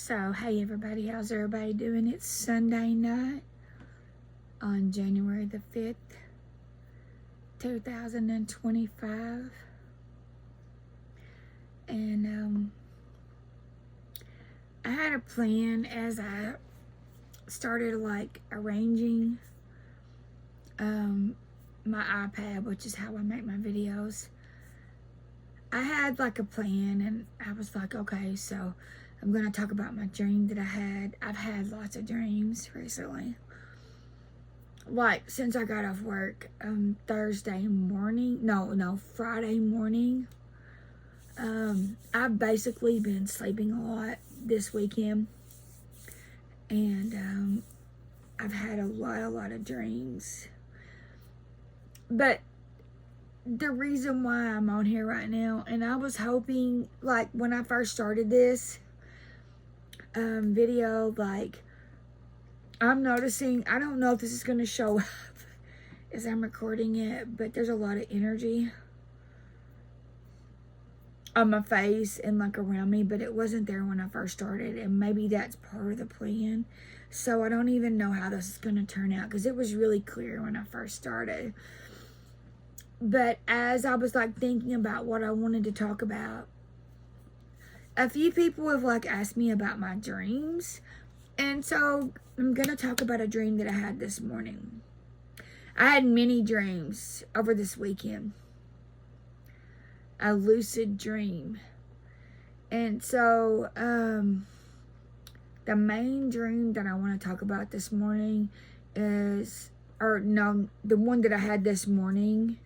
So, hey everybody, how's everybody doing? It's Sunday night on January the 5th, 2025. And I had a plan as I started arranging my iPad, which is how I make my videos. I had a plan, and I was like, okay, so I'm going to talk about my dream that I had. I've had lots of dreams recently. Since I got off work Friday morning. I've basically been sleeping a lot this weekend. And I've had a lot of dreams. But the reason why I'm on here right now, and I was hoping, when I first started this video, I'm noticing, I don't know if this is going to show up as I'm recording it, but there's a lot of energy on my face and around me, but it wasn't there when I first started, and maybe that's part of the plan. So I don't even know how this is going to turn out, because it was really clear when I first started. But as I was thinking about what I wanted to talk about, a few people have asked me about my dreams. And so I'm going to talk about a dream that I had this morning. I had many dreams over this weekend. A lucid dream. And so the main dream that I want to talk about this morning is, the one that I had this morning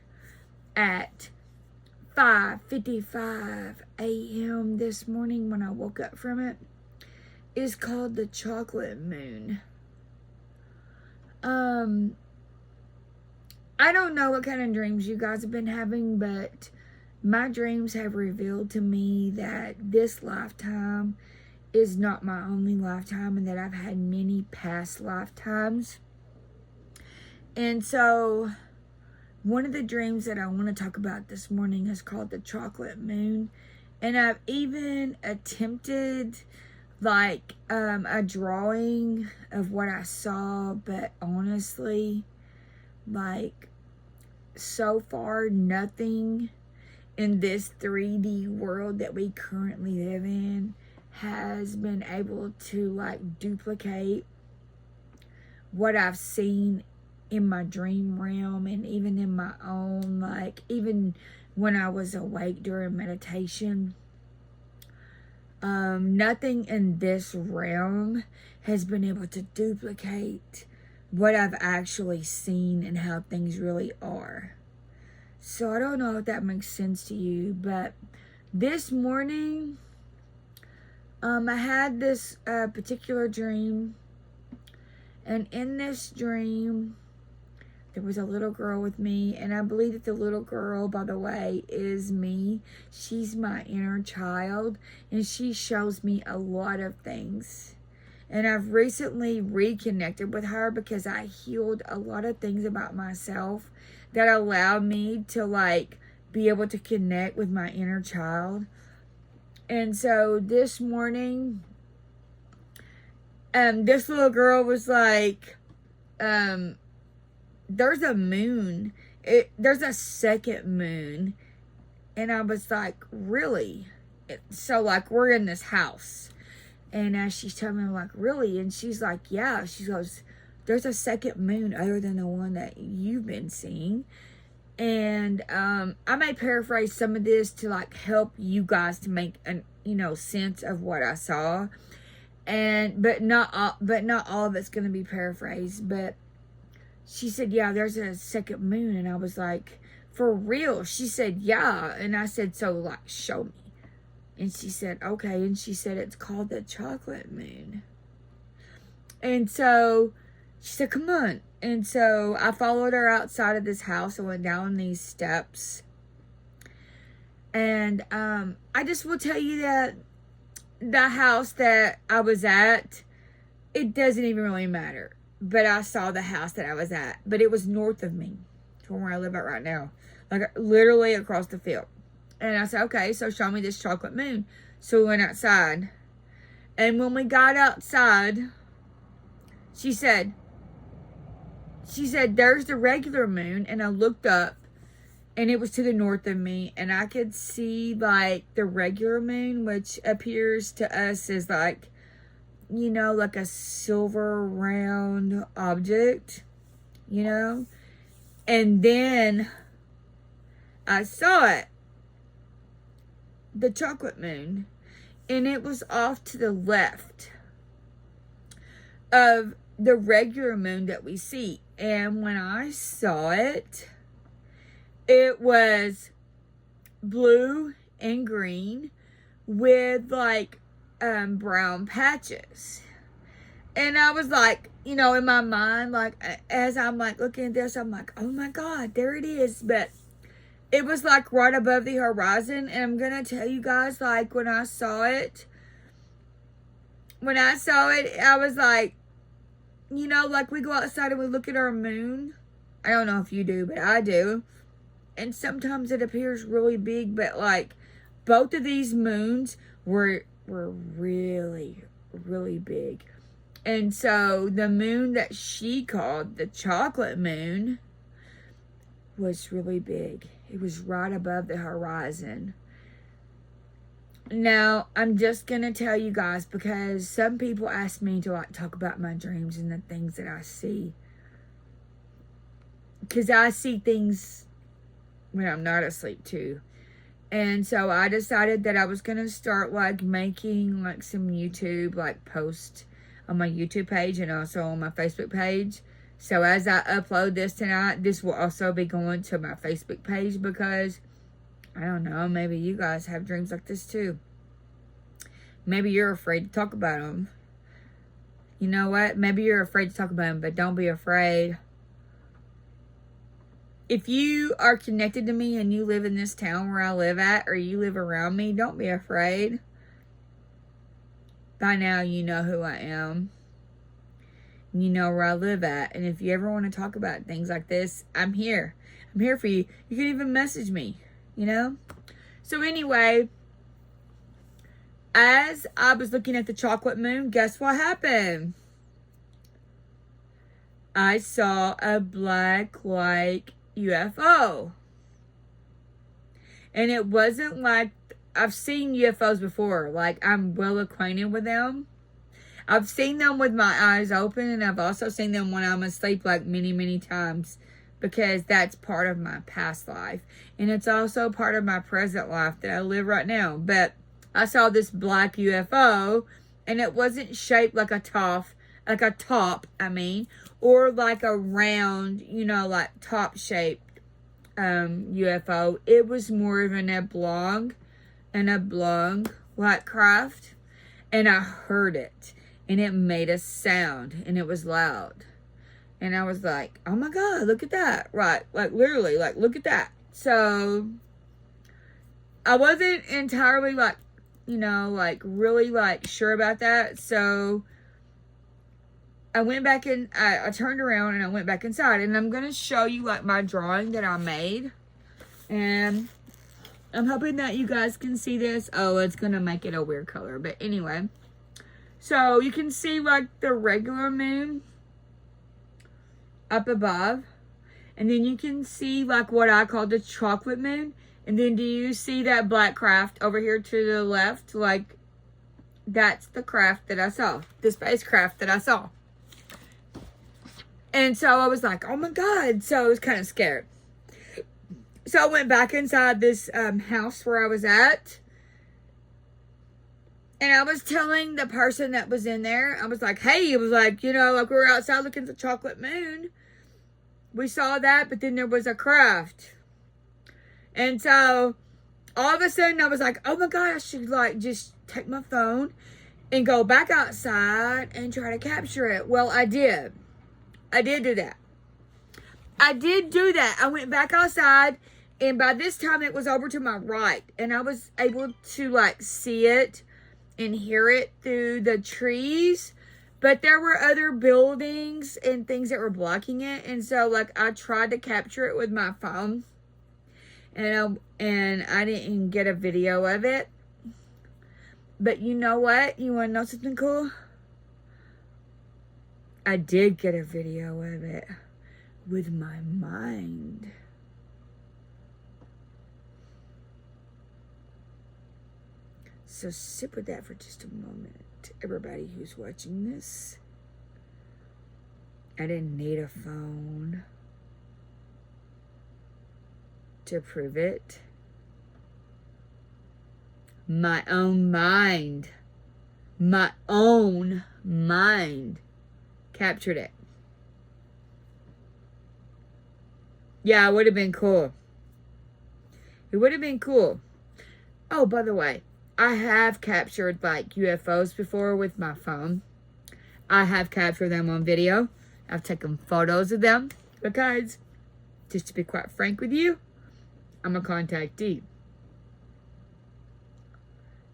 at 5:55 a.m. this morning when I woke up from it, is called the chocolate moon. I don't know what kind of dreams you guys have been having, but my dreams have revealed to me that this lifetime is not my only lifetime, and that I've had many past lifetimes. And so one of the dreams that I want to talk about this morning is called the chocolate moon. And I've even attempted a drawing of what I saw, but honestly, so far nothing in this 3D world that we currently live in has been able to duplicate what I've seen in my dream realm, and even in my own, even when I was awake during meditation. Nothing in this realm has been able to duplicate what I've actually seen and how things really are. So I don't know if that makes sense to you, but this morning, I had this particular dream, and in this dream, there was a little girl with me, and I believe that the little girl, by the way, is me. She's my inner child, and she shows me a lot of things. And I've recently reconnected with her because I healed a lot of things about myself that allowed me to be able to connect with my inner child. And so this morning, this little girl was there's a moon. There's a second moon. And I was like, really? So we're in this house. And as she's telling me, really? And she's like, yeah. She goes, there's a second moon other than the one that you've been seeing. And I may paraphrase some of this to help you guys to make an sense of what I saw. But not all of it's gonna be paraphrased. But she said, yeah, there's a second moon. And I was like, for real? She said, yeah. And I said, so show me. And she said, okay. And she said, it's called the chocolate moon. And so she said, come on. And so I followed her outside of this house. I went down these steps. And I just will tell you that the house that I was at, it doesn't even really matter. But I saw the house that I was at. But it was north of me, from where I live at right now. Literally across the field. And I said, okay, so show me this chocolate moon. So we went outside. And when we got outside, she said, there's the regular moon. And I looked up, and it was to the north of me, and I could see like the regular moon, which appears to us as like, you know, like a silver round object, you know. And then I saw it, the chocolate moon, and it was off to the left of the regular moon that we see. And when I saw it, it was blue and green with like brown patches. And I was like, you know, in my mind, like as I'm like looking at this, I'm like, oh my God, there it is. But it was like right above the horizon. And I'm gonna tell you guys, like when I saw it, I was like, you know, like we go outside and we look at our moon. I don't know if you do, but I do. And sometimes it appears really big, but like both of these moons were really, really big. And so the moon that she called the chocolate moon was really big. It was right above the horizon. Now, I'm just going to tell you guys, because some people ask me to like talk about my dreams and the things that I see. Because I see things when I'm not asleep too. And so I decided that I was going to start like making like some YouTube like posts on my YouTube page and also on my Facebook page. So as I upload this tonight, this will also be going to my Facebook page, because I don't know, maybe you guys have dreams like this too. Maybe you're afraid to talk about them. You know what? Maybe you're afraid to talk about them, but don't be afraid. If you are connected to me and you live in this town where I live at, or you live around me, don't be afraid. By now, you know who I am. You know where I live at. And if you ever want to talk about things like this, I'm here. I'm here for you. You can even message me, you know? So anyway, as I was looking at the chocolate moon, guess what happened? I saw a black, like, UFO. And it wasn't like, I've seen UFOs before. Like, I'm well acquainted with them. I've seen them with my eyes open, and I've also seen them when I'm asleep, like many, many times, because that's part of my past life. And it's also part of my present life that I live right now. But I saw this black UFO, and it wasn't shaped like a top, or like a round, you know, like top shaped UFO. It was more of an oblong like craft, and I heard it, and it made a sound, and it was loud, and I was like, oh my God, look at that. Right, like literally, like look at that. So I wasn't entirely like, you know, like really like sure about that. So I went back in, I turned around and I went back inside, and I'm going to show you like my drawing that I made, and I'm hoping that you guys can see this. Oh, it's going to make it a weird color, but anyway. So you can see like the regular moon up above, and then you can see like what I call the chocolate moon. And then do you see that black craft over here to the left? Like, that's the craft that I saw, the spacecraft that I saw. And so I was like, oh my God. So I was kind of scared. So I went back inside this house where I was at. And I was telling the person that was in there, I was like, hey, it was like, you know, like we were outside looking at the chocolate moon. We saw that, but then there was a craft. And so all of a sudden I was like, oh my God, I should like just take my phone and go back outside and try to capture it. Well, I did. I did do that. I went back outside, and by this time it was over to my right, and I was able to like see it and hear it through the trees, but there were other buildings and things that were blocking it. And so like I tried to capture it with my phone, and I didn't get a video of it. But you know what? You want to know something cool? I did get a video of it with my mind. So sit with that for just a moment, everybody who's watching this. I didn't need a phone to prove it. My own mind captured it. Yeah, it would have been cool. It would have been cool. Oh, by the way, I have captured like UFOs before with my phone. I have captured them on video. I've taken photos of them. But guys, just to be quite frank with you, I'm a contactee.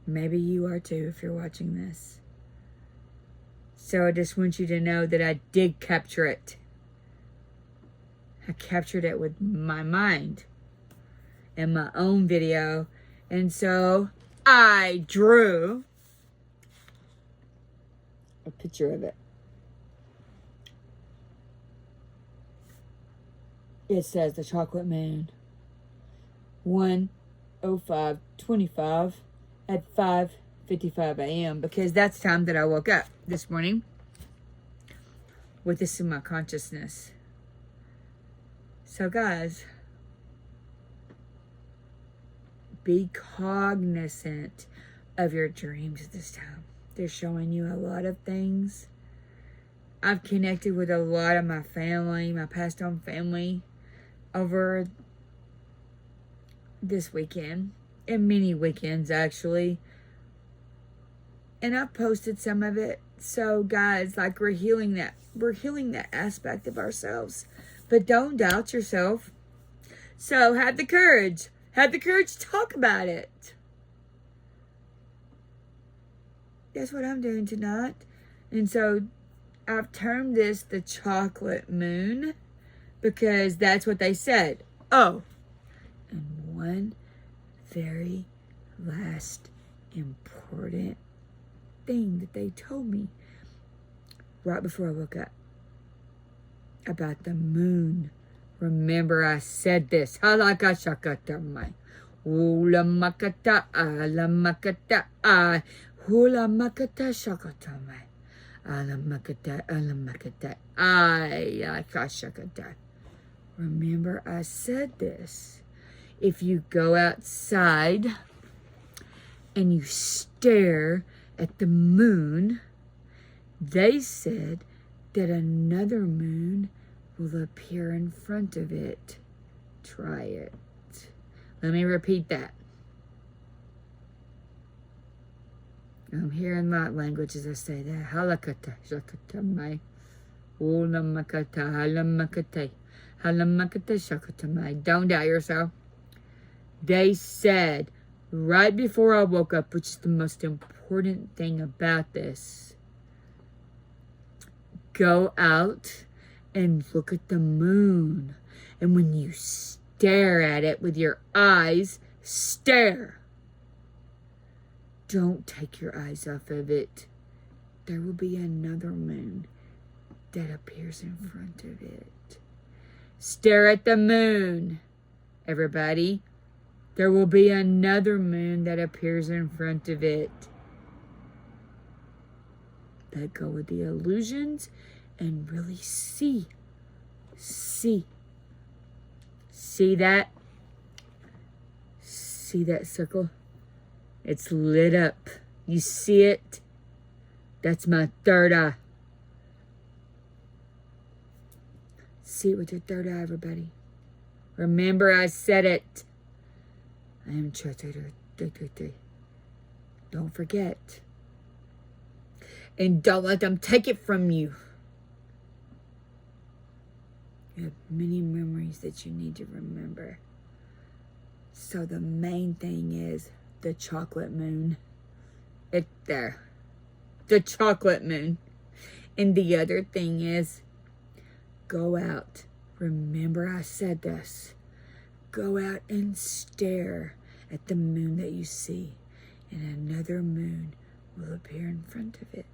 Maybe you are too if you're watching this. So I just want you to know that I did capture it. I captured it with my mind in my own video. And so I drew a picture of it. It says the chocolate moon. 1:05:25 at 5:55 a.m. because that's the time that I woke up this morning with this in my consciousness. So guys, be cognizant of your dreams this time. They're showing you a lot of things. I've connected with a lot of my family, my passed on family, over this weekend, and many weekends actually. And I've posted some of it. So guys, like we're healing that aspect of ourselves. But don't doubt yourself. So have the courage. Have the courage to talk about it. That's what I'm doing tonight. And so I've termed this the chocolate moon because that's what they said. Oh, and one very last important thing that they told me right before I woke up about the moon. Remember, I said this. Halaka shakatamai. Hula makata ala makata ai. Hula makata shakatamai. Ala makata ai. Shakata. Remember, I said this. If you go outside and you stare at the moon, they said that another moon will appear in front of it. Try it. Let me repeat that. I'm hearing light language as I say that. Halakata, shakata mai. Ula makata, halamakate. Halamakate, shakata mai. Don't doubt yourself. They said right before I woke up, which is the most important thing about this, go out and look at the moon. And when you stare at it with your eyes, stare. Don't take your eyes off of it. There will be another moon that appears in front of it. Stare at the moon, everybody. There will be another moon that appears in front of it. Let go of the illusions and really see. See that? See that circle? It's lit up. You see it? That's my third eye. See it with your third eye, everybody. Remember, I said it. I am Chatter. Don't forget. And don't let them take it from you. You have many memories that you need to remember. So the main thing is the chocolate moon. It's there. The chocolate moon. And the other thing is, go out. Remember I said this. Go out and stare at the moon that you see. and another moon will appear in front of it.